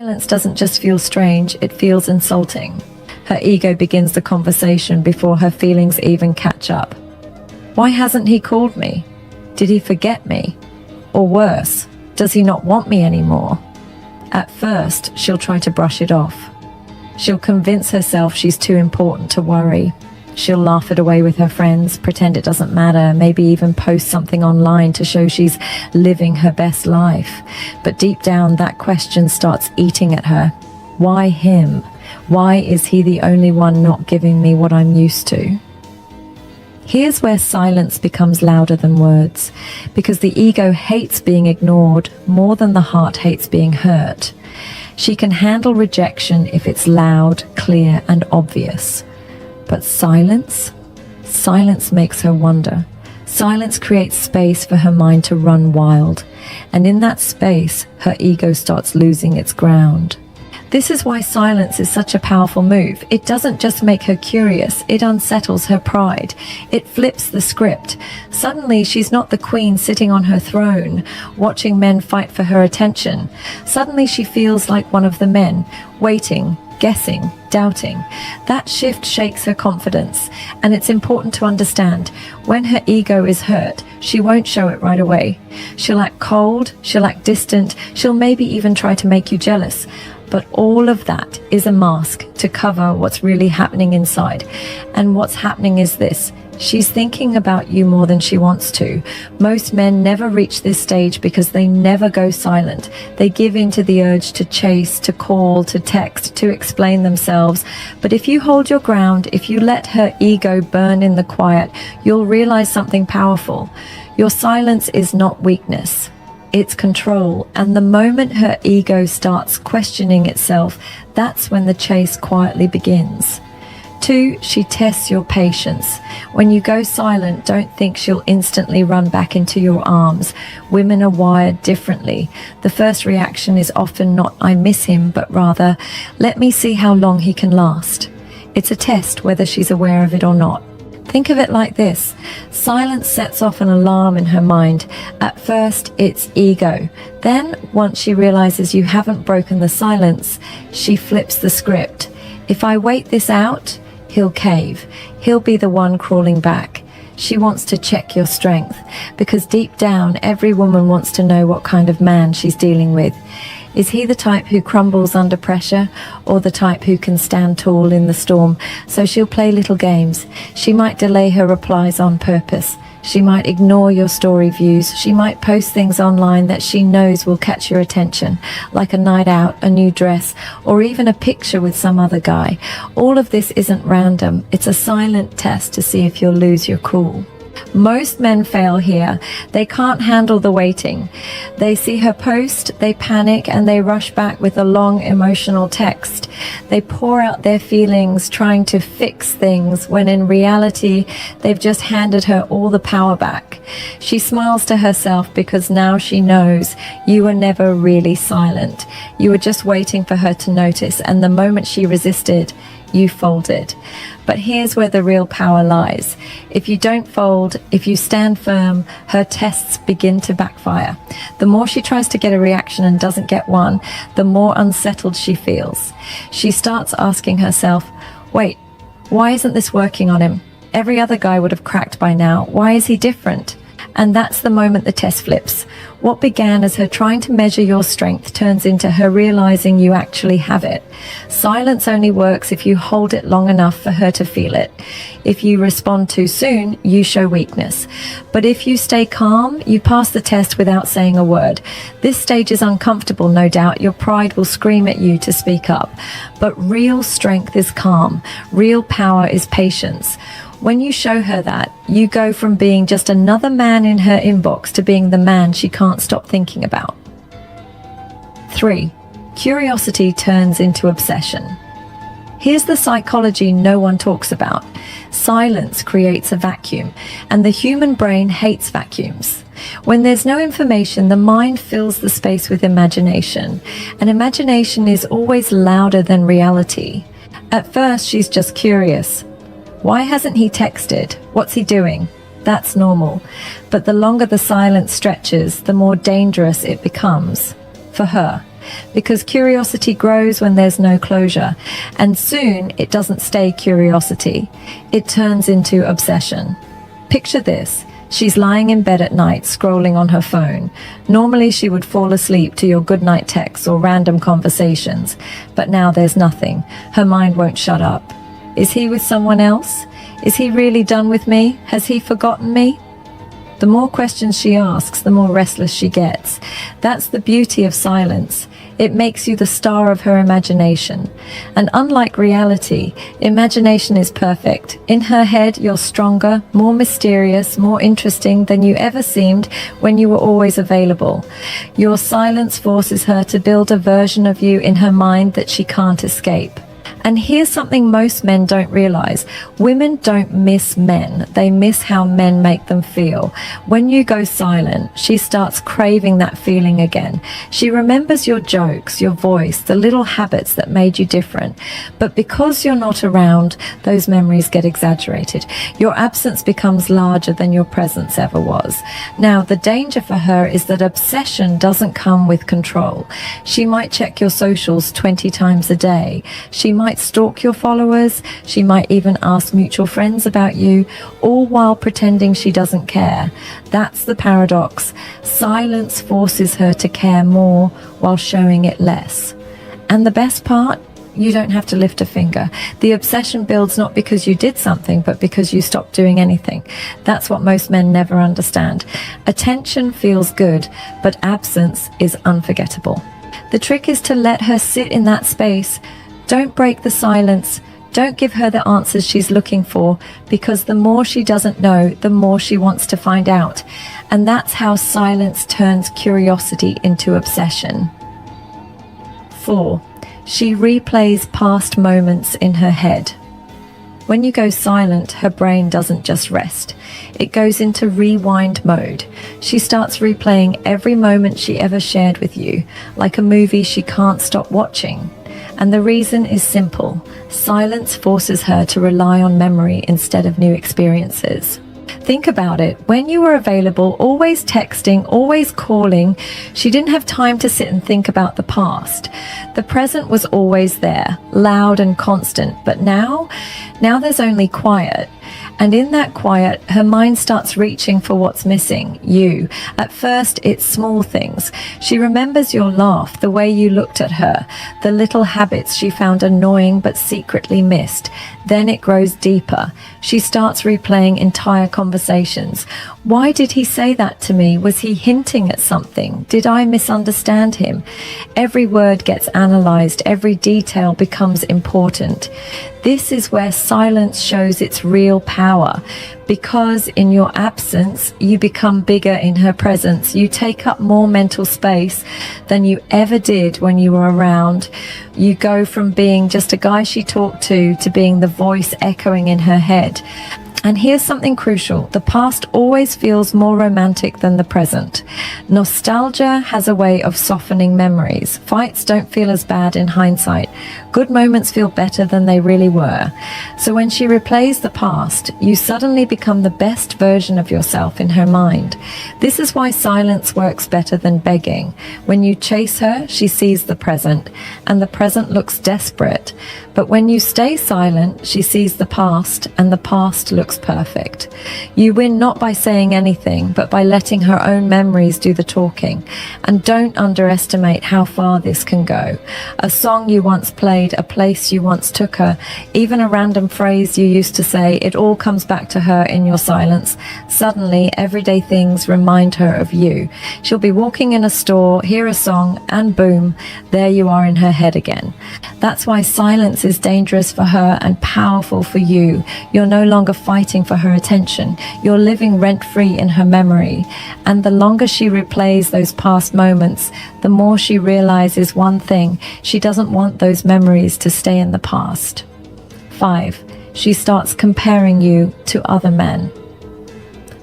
Silence doesn't just feel strange, it feels insulting. Her ego begins the conversation before her feelings even catch up. Why hasn't he called me? Did he forget me? Or worse, does he not want me anymore? At first, she'll try to brush it off. She'll convince herself she's too important to worry. She'll laugh it away with her friends, pretend it doesn't matter, maybe even post something online to show she's living her best life. But deep down, that question starts eating at her. Why him? Why is he the only one not giving me what I'm used to? Here's where silence becomes louder than words, because the ego hates being ignored more than the heart hates being hurt. She can handle rejection if it's loud, clear, and obvious. But silence? Silence makes her wonder. Silence creates space for her mind to run wild. And in that space, her ego starts losing its ground. This is why silence is such a powerful move. It doesn't just make her curious, it unsettles her pride. It flips the script. Suddenly, she's not the queen sitting on her throne, watching men fight for her attention. Suddenly, she feels like one of the men, waiting, guessing, doubting. That shift shakes her confidence, and it's important to understand, when her ego is hurt, she won't show it right away. She'll act cold, she'll act distant, she'll maybe even try to make you jealous. But all of that is a mask to cover what's really happening inside. And what's happening is this: she's thinking about you more than she wants to. Most men never reach this stage because they never go silent. They give in to the urge to chase, to call, to text, to explain themselves. But if you hold your ground, if you let her ego burn in the quiet, you'll realize something powerful. Your silence is not weakness. It's control, and the moment her ego starts questioning itself, that's when the chase quietly begins. 2, she tests your patience. When you go silent, don't think she'll instantly run back into your arms. Women are wired differently. The first reaction is often not "I miss him," but rather, "Let me see how long he can last." It's a test whether she's aware of it or not. Think of it like this: silence sets off an alarm in her mind. At first, it's ego. Then, once she realizes you haven't broken the silence, she flips the script. If I wait this out, he'll cave. He'll be the one crawling back. She wants to check your strength, because deep down, every woman wants to know what kind of man she's dealing with. Is he the type who crumbles under pressure, or the type who can stand tall in the storm? So she'll play little games. She might delay her replies on purpose. She might ignore your story views. She might post things online that she knows will catch your attention, like a night out, a new dress, or even a picture with some other guy. All of this isn't random. It's a silent test to see if you'll lose your cool. Most men fail here. They can't handle the waiting. They see her post, they panic, and they rush back with a long emotional text. They pour out their feelings, trying to fix things, when in reality, they've just handed her all the power back. She smiles to herself because now she knows you were never really silent. You were just waiting for her to notice, and the moment she resisted, you folded. But here's where the real power lies. If you don't fold, if you stand firm, her tests begin to backfire. The more she tries to get a reaction and doesn't get one, the more unsettled she feels. She starts asking herself, wait, why isn't this working on him? Every other guy would have cracked by now. Why is he different? And that's the moment the test flips. What began as her trying to measure your strength turns into her realizing you actually have it. Silence only works if you hold it long enough for her to feel it. If you respond too soon, you show weakness. But if you stay calm, you pass the test without saying a word. This stage is uncomfortable, no doubt. Your pride will scream at you to speak up. But real strength is calm. Real power is patience. When you show her that, you go from being just another man in her inbox to being the man she can't stop thinking about. 3. Curiosity turns into obsession. Here's the psychology no one talks about. Silence creates a vacuum, and the human brain hates vacuums. When there's no information, the mind fills the space with imagination, and imagination is always louder than reality. At first, she's just curious. Why hasn't he texted? What's he doing? That's normal. But the longer the silence stretches, the more dangerous it becomes. For her, because curiosity grows when there's no closure, and soon it doesn't stay curiosity. It turns into obsession. Picture this. She's lying in bed at night, scrolling on her phone. Normally she would fall asleep to your goodnight texts or random conversations, but now there's nothing. Her mind won't shut up. Is he with someone else? Is he really done with me? Has he forgotten me? The more questions she asks, the more restless she gets. That's the beauty of silence. It makes you the star of her imagination. And unlike reality, imagination is perfect. In her head, you're stronger, more mysterious, more interesting than you ever seemed when you were always available. Your silence forces her to build a version of you in her mind that she can't escape. And here's something most men don't realize. Women don't miss men. They miss how men make them feel. When you go silent, she starts craving that feeling again. She remembers your jokes, your voice, the little habits that made you different. But because you're not around, those memories get exaggerated. Your absence becomes larger than your presence ever was. Now, the danger for her is that obsession doesn't come with control. She might check your socials 20 times a day. She might stalk your followers. She might even ask mutual friends about you, all while pretending she doesn't care. That's the paradox. Silence forces her to care more while showing it less. And the best part? You don't have to lift a finger. The obsession builds not because you did something, but because you stopped doing anything. That's what most men never understand. Attention feels good, but absence is unforgettable. The trick is to let her sit in that space. Don't break the silence. Don't give her the answers she's looking for, because the more she doesn't know, the more she wants to find out. And that's how silence turns curiosity into obsession. 4. She replays past moments in her head. When you go silent, her brain doesn't just rest. It goes into rewind mode. She starts replaying every moment she ever shared with you, like a movie she can't stop watching. And the reason is simple. Silence forces her to rely on memory instead of new experiences. Think about it. When you were available, always texting, always calling, she didn't have time to sit and think about the past. The present was always there, loud and constant. But now there's only quiet. And in that quiet, her mind starts reaching for what's missing, you. At first, it's small things. She remembers your laugh, the way you looked at her, the little habits she found annoying but secretly missed. Then it grows deeper. She starts replaying entire conversations. Why did he say that to me? Was he hinting at something? Did I misunderstand him? Every word gets analyzed. Every detail becomes important. This is where silence shows its real power, because in your absence, you become bigger in her presence. You take up more mental space than you ever did when you were around. You go from being just a guy she talked to being the voice echoing in her head. And here's something crucial. The past always feels more romantic than the present. Nostalgia has a way of softening memories. Fights don't feel as bad in hindsight. Good moments feel better than they really were. So when she replays the past, you suddenly become the best version of yourself in her mind. This is why silence works better than begging. When you chase her, she sees the present, and the present looks desperate. But when you stay silent, she sees the past, and the past looks perfect. You win not by saying anything, but by letting her own memories do the talking. And don't underestimate how far this can go. A song you once played, a place you once took her, even a random phrase you used to say, it all comes back to her in your silence. Suddenly, everyday things remind her of you. She'll be walking in a store, hear a song, and boom, there you are in her head again. That's why silence is dangerous for her and powerful for you. You're no longer fighting for her attention. You're living rent-free in her memory. And the longer she replays those past moments, the more she realizes one thing: she doesn't want those memories to stay in the past. 5. She starts comparing you to other men.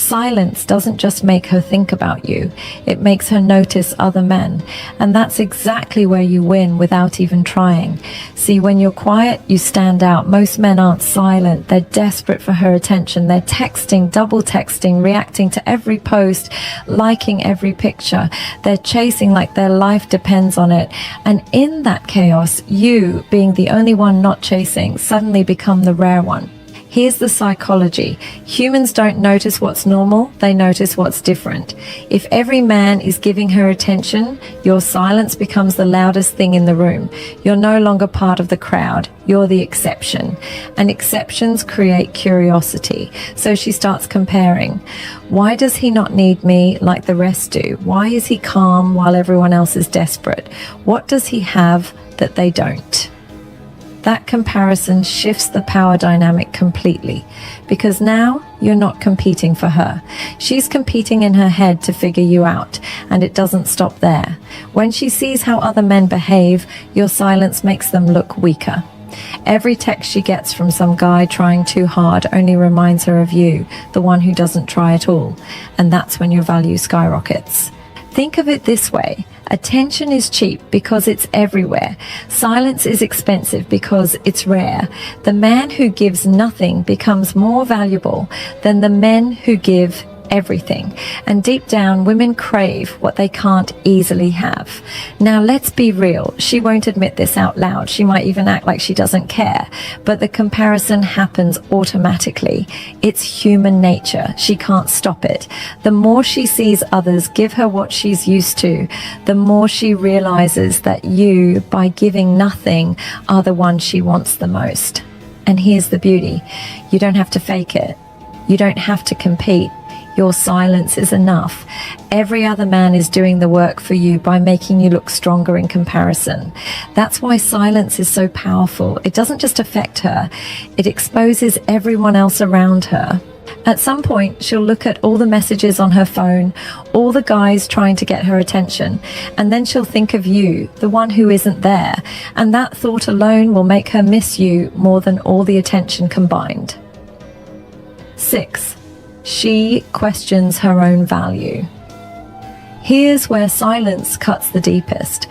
Silence doesn't just make her think about you, it makes her notice other men. And that's exactly where you win without even trying. See, when you're quiet, you stand out. Most men aren't silent. They're desperate for her attention. They're texting, double texting, reacting to every post, liking every picture. They're chasing like their life depends on it. And in that chaos, you, being the only one not chasing, suddenly become the rare one. Here's the psychology. Humans don't notice what's normal, they notice what's different. If every man is giving her attention, your silence becomes the loudest thing in the room. You're no longer part of the crowd, you're the exception. And exceptions create curiosity. So she starts comparing. Why does he not need me like the rest do? Why is he calm while everyone else is desperate? What does he have that they don't? That comparison shifts the power dynamic completely, because now you're not competing for her. She's competing in her head to figure you out, and it doesn't stop there. When she sees how other men behave, your silence makes them look weaker. Every text she gets from some guy trying too hard only reminds her of you, the one who doesn't try at all, and that's when your value skyrockets. Think of it this way. Attention is cheap because it's everywhere. Silence is expensive because it's rare. The man who gives nothing becomes more valuable than the men who give everything. And deep down, women crave what they can't easily have. Now, let's be real. She won't admit this out loud. She might even act like she doesn't care. But the comparison happens automatically. It's human nature. She can't stop it. The more she sees others give her what she's used to, the more she realizes that you, by giving nothing, are the one she wants the most. And here's the beauty. You don't have to fake it. You don't have to compete. Your silence is enough. Every other man is doing the work for you by making you look stronger in comparison. That's why silence is so powerful. It doesn't just affect her, it exposes everyone else around her. At some point, she'll look at all the messages on her phone, all the guys trying to get her attention, and then she'll think of you, the one who isn't there. And that thought alone will make her miss you more than all the attention combined. 6. She questions her own value. Here's where silence cuts the deepest.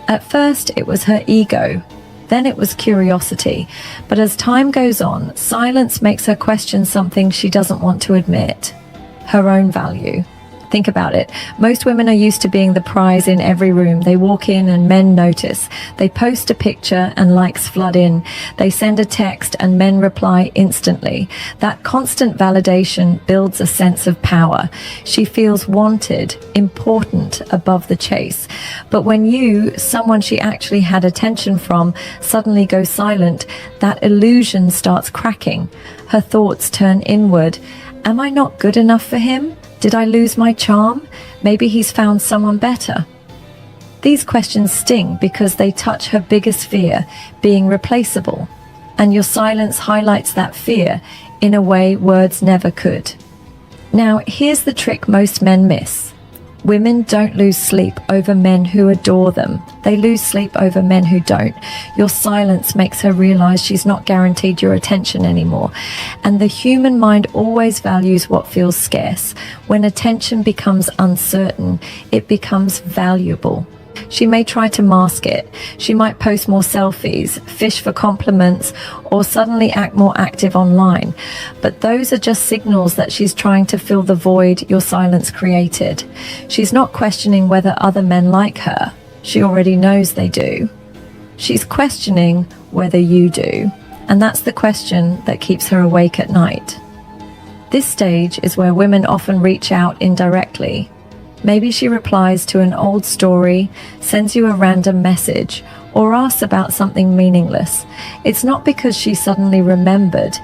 At first, it was her ego. Then it was curiosity. But as time goes on, silence makes her question something she doesn't want to admit: her own value. Think about it. Most women are used to being the prize in every room. They walk in and men notice. They post a picture and likes flood in. They send a text and men reply instantly. That constant validation builds a sense of power. She feels wanted, important, above the chase. But when you, someone she actually had attention from, suddenly go silent, that illusion starts cracking. Her thoughts turn inward. Am I not good enough for him? Did I lose my charm? Maybe he's found someone better. These questions sting because they touch her biggest fear, being replaceable. And your silence highlights that fear in a way words never could. Now, here's the trick most men miss. Women don't lose sleep over men who adore them. They lose sleep over men who don't. Your silence makes her realize she's not guaranteed your attention anymore. And the human mind always values what feels scarce. When attention becomes uncertain, it becomes valuable. She may try to mask it. She might post more selfies, fish for compliments, or suddenly act more active online. But those are just signals that she's trying to fill the void your silence created. She's not questioning whether other men like her. She already knows they do. She's questioning whether you do. And that's the question that keeps her awake at night. This stage is where women often reach out indirectly. Maybe she replies to an old story, sends you a random message, or asks about something meaningless. It's not because she suddenly remembered.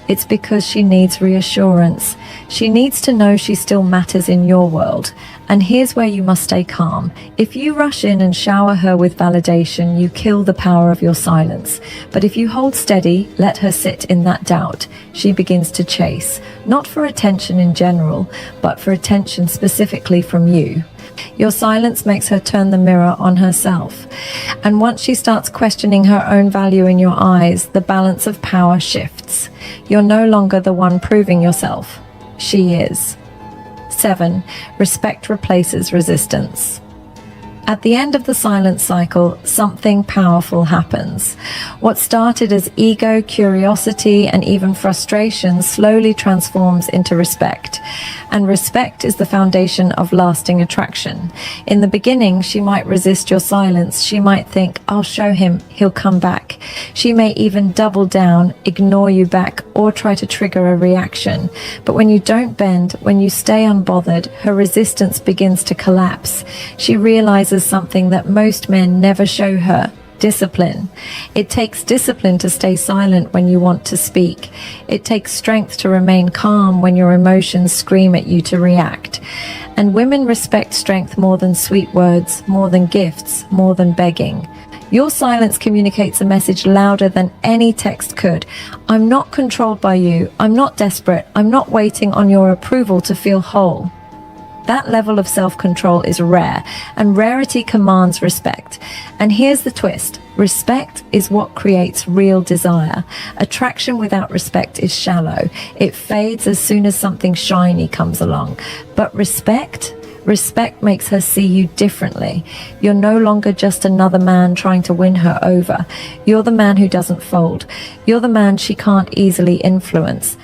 It's because she needs reassurance. She needs to know she still matters in your world. And here's where you must stay calm. If you rush in and shower her with validation, you kill the power of your silence. But if you hold steady, let her sit in that doubt, she begins to chase, not for attention in general, but for attention specifically from you. Your silence makes her turn the mirror on herself. And once she starts questioning her own value in your eyes, the balance of power shifts. You're no longer the one proving yourself. She is. 7. Respect replaces resistance. At the end of the silence cycle, something powerful happens. What started as ego, curiosity, and even frustration slowly transforms into respect. And respect is the foundation of lasting attraction. In the beginning, she might resist your silence. She might think, "I'll show him, he'll come back." She may even double down, ignore you back, or try to trigger a reaction. But when you don't bend, when you stay unbothered, her resistance begins to collapse. She realizes something that most men never show her: discipline. It takes discipline to stay silent when you want to speak. It takes strength to remain calm when your emotions scream at you to react. And women respect strength more than sweet words, more than gifts, more than begging. Your silence communicates a message louder than any text could. I'm not controlled by you. I'm not desperate. I'm not waiting on your approval to feel whole. That level of self-control is rare, and rarity commands respect. And here's the twist: respect is what creates real desire. Attraction without respect is shallow. It fades as soon as something shiny comes along. But respect makes her see you differently. You're no longer just another man trying to win her over. You're the man who doesn't fold. You're the man she can't easily influence.